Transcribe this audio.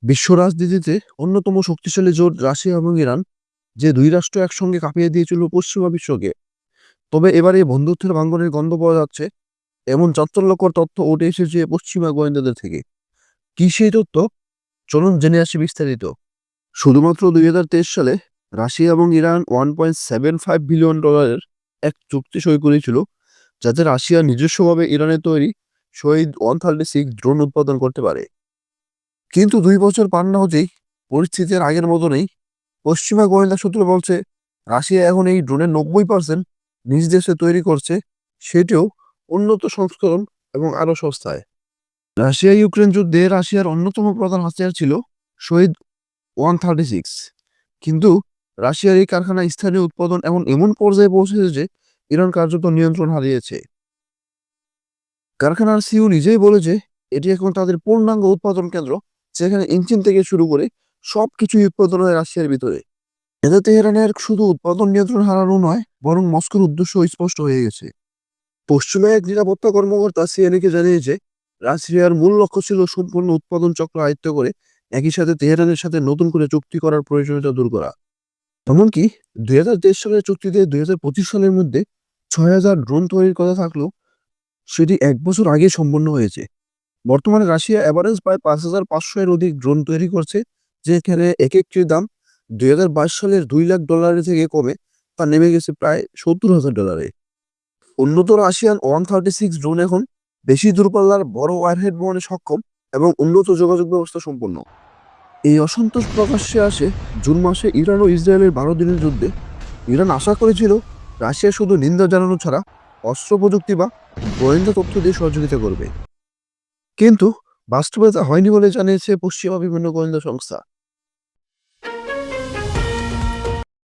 বিশ্ব রাজনীতিতে অন্যতম শক্তিশালী জোট রাশিয়া এবং ইরান, যে দুই রাষ্ট্র একসঙ্গে কাঁপিয়ে দিয়েছিল পশ্চিমা বিশ্বকে। তবে এবার এই বন্ধুত্বের ভাঙ্গনের গন্ধ পাওয়া যাচ্ছে এমন চাঞ্চল্যকর তথ্য উঠে এসেছে পশ্চিমা গোয়েন্দাদের থেকে। কি সেই তথ্য? চলুন জেনে আসি বিস্তারিত। শুধুমাত্র 2023 সালে রাশিয়া এবং ইরান $1.75 বিলিয়ন এক চুক্তি সই করেছিল, যাতে রাশিয়া নিজস্বভাবে ইরানের তৈরি শহীদ 136 ড্রোন উৎপাদন করতে পারে। কিন্তু 2 বছর পার না হতেই পরিস্থিতি আর আগের মতো নেই। পশ্চিমা গোয়েন্দা সূত্র বলছে, রাশিয়া এখন এই ড্রোনের 90% নিজ দেশে তৈরি করছে, সেটিও উন্নত সংস্করণ এবং আরো সস্তায়। রাশিয়া ইউক্রেন যুদ্ধে রাশিয়ার অন্যতম প্রধান হাতিয়ার ছিল শহীদ 136, কিন্তু রাশিয়ার এই কারখানা স্থানীয় উৎপাদন এমন পর্যায়ে পৌঁছেছে যে ইরান কার্যত নিয়ন্ত্রণ হারিয়েছে। কারখানার সিইও নিজেই বলেছে, এটি এখন তাদের পূর্ণাঙ্গ উৎপাদন কেন্দ্র, যেখানে ইঞ্জিন থেকে শুরু করে সবকিছুই উৎপাদন হয় রাশিয়ার ভিতরে। এতে তেহরানের শুধু উৎপাদন নিয়ন্ত্রণ হারানো নয়, বরং মস্কোর উদ্দেশ্য স্পষ্ট হয়ে গেছে। পশ্চিমা এক নিরাপত্তা কর্মকর্তা সিএনএকে জানিয়েছে, রাশিয়ার মূল লক্ষ্য ছিল সম্পূর্ণ উৎপাদন চক্র আয়ত্ত করে একই সাথে তেহরানের সাথে নতুন করে চুক্তি করার প্রয়োজনীয়তা দূর করা। এমনকি 2023 সালের চুক্তিতে 2025 সালের মধ্যে 6,000 ড্রোন তৈরির কথা থাকলেও সেটি 1 বছর আগে সম্পন্ন হয়েছে। বর্তমানে রাশিয়া এভারেজ প্রায় 5,500 এর অধিক ড্রোন তৈরি করছে, যেখানে এক একটির দাম 2022 সালের $2 লাখ থেকে কমে তা নেমে গেছে প্রায় $70,000। উন্নত রাশিয়ান 136 ড্রোন এখন বেশি দূরপাল্লার বড় ওয়ারহেড বহনে সক্ষম এবং উন্নত যোগাযোগ ব্যবস্থা সম্পন্ন। এই অসন্তোষ প্রকাশ্যে আসে জুন মাসে ইরান ও ইসরায়েলের 12 দিনের যুদ্ধে। ইরান আশা করেছিল রাশিয়া শুধু নিন্দা জানানো ছাড়া অস্ত্র প্রযুক্তি বা গোয়েন্দা তথ্য দিয়ে সহযোগিতা করবে, কিন্তু বাস্তবে তা হয়নি বলে জানিয়েছে পশ্চিমা বিভিন্ন গোয়েন্দা সংস্থা।